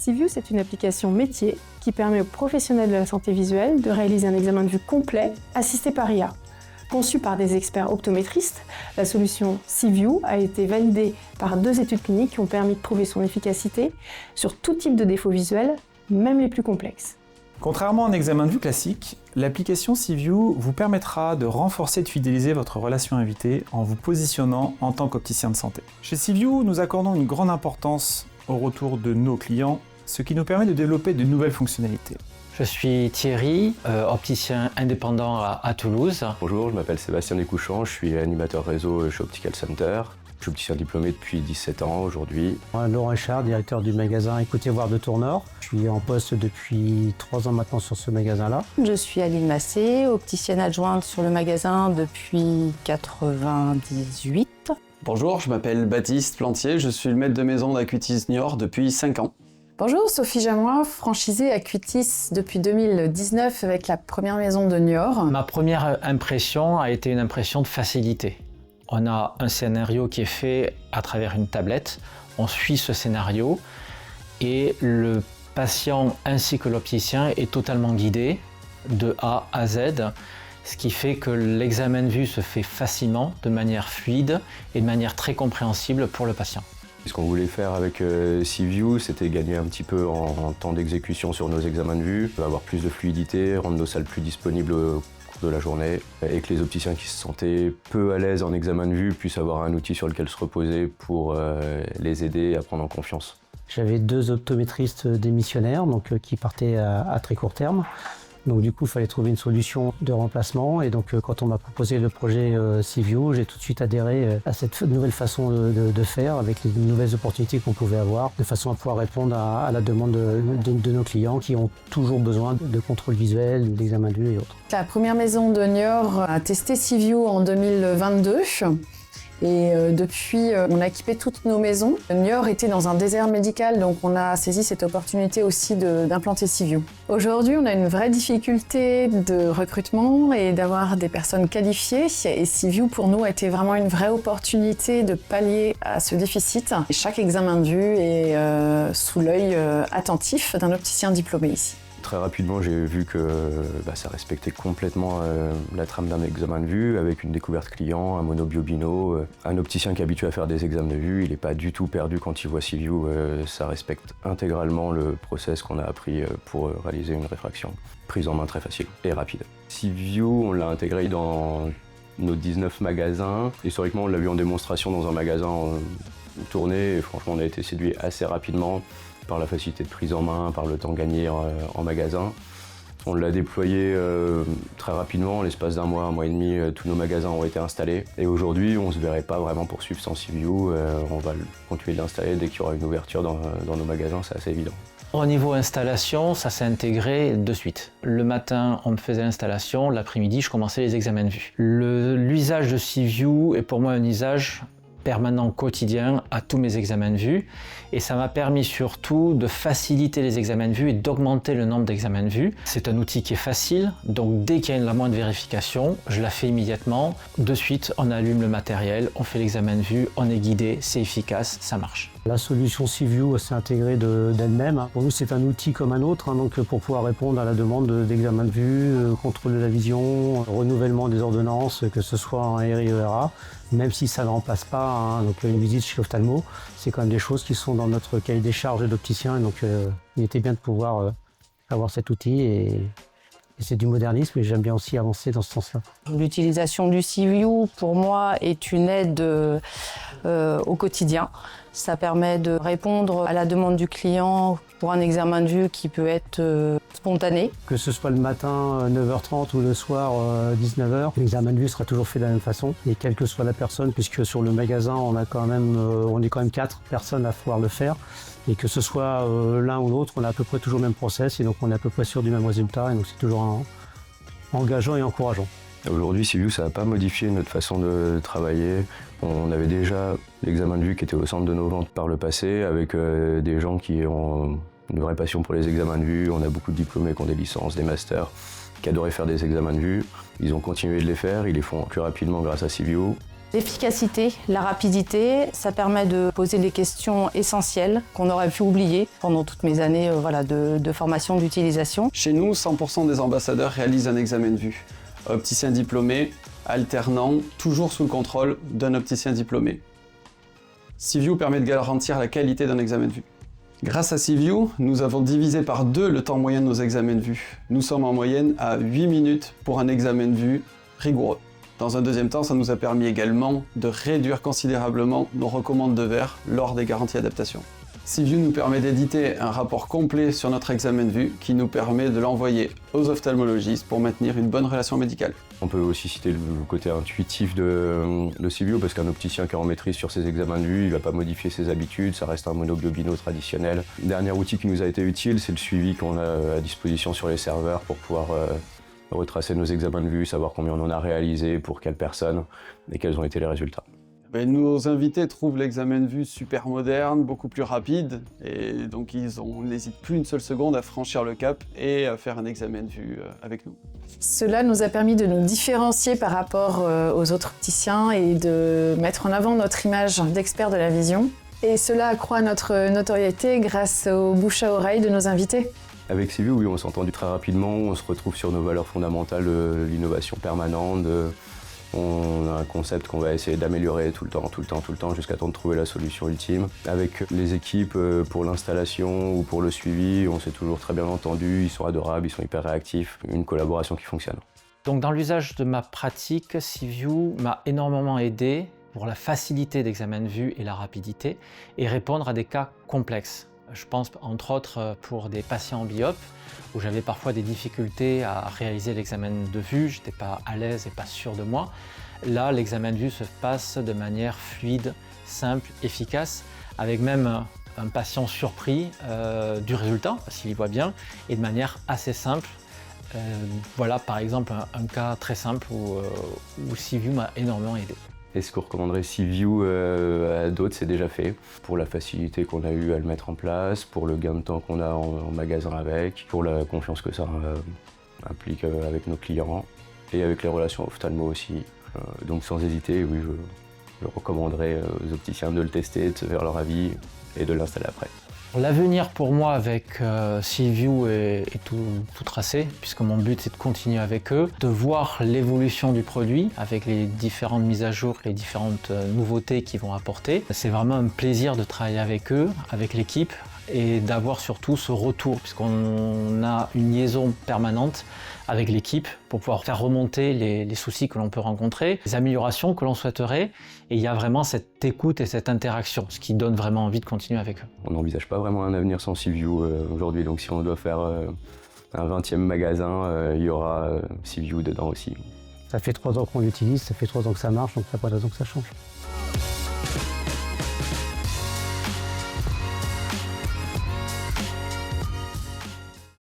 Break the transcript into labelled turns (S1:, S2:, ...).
S1: SeeView, c'est une application métier qui permet aux professionnels de la santé visuelle de réaliser un examen de vue complet assisté par IA. Conçue par des experts optométristes, la solution SeeView a été validée par 2 études cliniques qui ont permis de prouver son efficacité sur tout type de défauts visuels, même les plus complexes.
S2: Contrairement à un examen de vue classique, l'application SeeView vous permettra de renforcer et de fidéliser votre relation invitée en vous positionnant en tant qu'opticien de santé. Chez SeeView, nous accordons une grande importance au retour de nos clients, ce qui nous permet de développer de nouvelles fonctionnalités.
S3: Je suis Thierry, opticien indépendant à Toulouse.
S4: Bonjour, je m'appelle Sébastien Descouchans, je suis animateur réseau chez Optical Center. Je suis opticien diplômé depuis 17 ans aujourd'hui.
S5: Laurent Richard, directeur du magasin Écoutez Voir de Tournord. Je suis en poste depuis 3 ans maintenant sur ce magasin-là.
S6: Je suis Aline Massé, opticienne adjointe sur le magasin depuis 98.
S7: Bonjour, je m'appelle Baptiste Plantier, je suis le maître de maison d'Acuitis Niort depuis 5 ans.
S6: Bonjour, Sophie Jamois, franchisée Acuitis depuis 2019 avec la première maison de Niort.
S3: Ma première impression a été une impression de facilité. On a un scénario qui est fait à travers une tablette, on suit ce scénario et le patient ainsi que l'opticien est totalement guidé de A à Z, ce qui fait que l'examen de vue se fait facilement, de manière fluide et de manière très compréhensible pour le patient.
S4: Ce qu'on voulait faire avec SeeView, c'était gagner un petit peu en temps d'exécution sur nos examens de vue, avoir plus de fluidité, rendre nos salles plus disponibles au cours de la journée et que les opticiens qui se sentaient peu à l'aise en examen de vue puissent avoir un outil sur lequel se reposer pour les aider à prendre en confiance.
S5: J'avais 2 optométristes démissionnaires qui partaient à très court terme. Donc du coup, il fallait trouver une solution de remplacement. Et donc quand on m'a proposé le projet SeeView, j'ai tout de suite adhéré à cette nouvelle façon de faire, avec les nouvelles opportunités qu'on pouvait avoir, de façon à pouvoir répondre à la demande de nos clients qui ont toujours besoin de contrôle visuel, d'examen de vue et autres.
S6: La première maison de Niort a testé SeeView en 2022. Et depuis, on a équipé toutes nos maisons. Niort était dans un désert médical, donc on a saisi cette opportunité aussi d'implanter SeeView. Aujourd'hui, on a une vraie difficulté de recrutement et d'avoir des personnes qualifiées. Et SeeView, pour nous, a été vraiment une vraie opportunité de pallier à ce déficit. Et chaque examen de vue est sous l'œil attentif d'un opticien diplômé ici.
S4: Très rapidement, j'ai vu que ça respectait complètement la trame d'un examen de vue, avec une découverte client, un monobiobino. Un opticien qui est habitué à faire des examens de vue, il n'est pas du tout perdu quand il voit SeeView. Ça respecte intégralement le process qu'on a appris pour réaliser une réfraction. Prise en main très facile et rapide. SeeView, on l'a intégré dans nos 19 magasins. Historiquement, on l'a vu en démonstration dans un magasin tourné et franchement, on a été séduit assez rapidement par la facilité de prise en main, par le temps gagné en magasin. On l'a déployé très rapidement, en l'espace d'un mois et demi, tous nos magasins ont été installés. Et aujourd'hui, on ne se verrait pas vraiment poursuivre sans SeeView. On va continuer de l'installer dès qu'il y aura une ouverture dans nos magasins, c'est assez évident.
S3: Au niveau installation, ça s'est intégré de suite. Le matin, on me faisait l'installation, l'après-midi, je commençais les examens de vue. L'usage de SeeView est pour moi un usage permanent quotidien à tous mes examens de vue et ça m'a permis surtout de faciliter les examens de vue et d'augmenter le nombre d'examens de vue. C'est un outil qui est facile, donc dès qu'il y a la moindre vérification, je la fais immédiatement. De suite, on allume le matériel, on fait l'examen de vue, on est guidé, c'est efficace, ça marche.
S5: La solution SeeView s'est intégrée d'elle-même. Pour nous, c'est un outil comme un autre, donc pour pouvoir répondre à la demande d'examen de vue, contrôle de la vision, renouvellement des ordonnances, que ce soit en RIERA, même si ça ne remplace pas donc une visite chez l'ophtalmo, c'est quand même des choses qui sont dans notre cahier des charges d'opticien, donc il était bien de pouvoir avoir cet outil et c'est du modernisme et j'aime bien aussi avancer dans ce sens-là.
S6: L'utilisation du SeeView, pour moi, est une aide au quotidien. Ça permet de répondre à la demande du client pour un examen de vue qui peut être spontané.
S5: Que ce soit le matin 9h30 ou le soir 19h, l'examen de vue sera toujours fait de la même façon. Et quelle que soit la personne, puisque sur le magasin, on est quand même 4 personnes à pouvoir le faire. Et que ce soit l'un ou l'autre, on a à peu près toujours le même process et donc on est à peu près sûr du même résultat. Et donc c'est toujours engageant et encourageant.
S4: Aujourd'hui, SeeView, ça n'a pas modifié notre façon de travailler. On avait déjà l'examen de vue qui était au centre de nos ventes par le passé, avec des gens qui ont une vraie passion pour les examens de vue. On a beaucoup de diplômés qui ont des licences, des masters, qui adoraient faire des examens de vue. Ils ont continué de les faire, ils les font plus rapidement grâce à SeeView.
S6: L'efficacité, la rapidité, ça permet de poser les questions essentielles qu'on aurait pu oublier pendant toutes mes années de formation, d'utilisation.
S7: Chez nous, 100% des ambassadeurs réalisent un examen de vue. Opticien diplômé, alternant, toujours sous le contrôle d'un opticien diplômé. SeeView permet de garantir la qualité d'un examen de vue. Grâce à SeeView, nous avons divisé par 2 le temps moyen de nos examens de vue. Nous sommes en moyenne à 8 minutes pour un examen de vue rigoureux. Dans un deuxième temps, ça nous a permis également de réduire considérablement nos recommandes de verre lors des garanties adaptation. SeeView nous permet d'éditer un rapport complet sur notre examen de vue qui nous permet de l'envoyer aux ophtalmologistes pour maintenir une bonne relation médicale.
S4: On peut aussi citer le côté intuitif de SeeView parce qu'un opticien qui est en maîtrise sur ses examens de vue, il ne va pas modifier ses habitudes, ça reste un monobiobino traditionnel. Le dernier outil qui nous a été utile, c'est le suivi qu'on a à disposition sur les serveurs pour pouvoir retracer nos examens de vue, savoir combien on en a réalisé, pour quelles personnes et quels ont été les résultats.
S7: Nos invités trouvent l'examen de vue super moderne, beaucoup plus rapide, et donc ils n'hésitent plus une seule seconde à franchir le cap et à faire un examen de vue avec nous.
S6: Cela nous a permis de nous différencier par rapport aux autres opticiens et de mettre en avant notre image d'expert de la vision. Et cela accroît notre notoriété grâce au bouche à oreille de nos invités.
S4: Avec SeeView, oui, on s'est entendu très rapidement, on se retrouve sur nos valeurs fondamentales, l'innovation permanente. On a un concept qu'on va essayer d'améliorer tout le temps, jusqu'à temps de trouver la solution ultime. Avec les équipes pour l'installation ou pour le suivi, on s'est toujours très bien entendu, ils sont adorables, ils sont hyper réactifs, une collaboration qui fonctionne.
S3: Donc dans l'usage de ma pratique, SeeView m'a énormément aidé pour la facilité d'examen de vue et la rapidité et répondre à des cas complexes. Je pense entre autres pour des patients myopes où j'avais parfois des difficultés à réaliser l'examen de vue, je n'étais pas à l'aise et pas sûr de moi. Là, l'examen de vue se passe de manière fluide, simple, efficace, avec même un patient surpris du résultat, parce qu'il y voit bien, et de manière assez simple. Voilà par exemple un cas très simple où SeeView m'a énormément aidé.
S4: Est-ce qu'on recommanderait SeeView à d'autres? C'est déjà fait. Pour la facilité qu'on a eu à le mettre en place, pour le gain de temps qu'on a en magasin avec, pour la confiance que ça implique avec nos clients et avec les relations ophtalmo aussi. Donc sans hésiter, oui, je recommanderais aux opticiens de le tester, de se faire leur avis et de l'installer après.
S3: L'avenir pour moi avec SeeView est tout tracé, puisque mon but c'est de continuer avec eux, de voir l'évolution du produit avec les différentes mises à jour, les différentes nouveautés qu'ils vont apporter. C'est vraiment un plaisir de travailler avec eux, avec l'équipe, et d'avoir surtout ce retour, puisqu'on a une liaison permanente avec l'équipe pour pouvoir faire remonter les soucis que l'on peut rencontrer, les améliorations que l'on souhaiterait, et il y a vraiment cette écoute et cette interaction, ce qui donne vraiment envie de continuer avec eux.
S4: On n'envisage pas vraiment un avenir sans SeeView aujourd'hui, donc si on doit faire un 20e magasin, il y aura SeeView dedans aussi.
S5: Ça fait 3 ans qu'on l'utilise, ça fait 3 ans que ça marche, donc il n'y a pas de raison que ça change.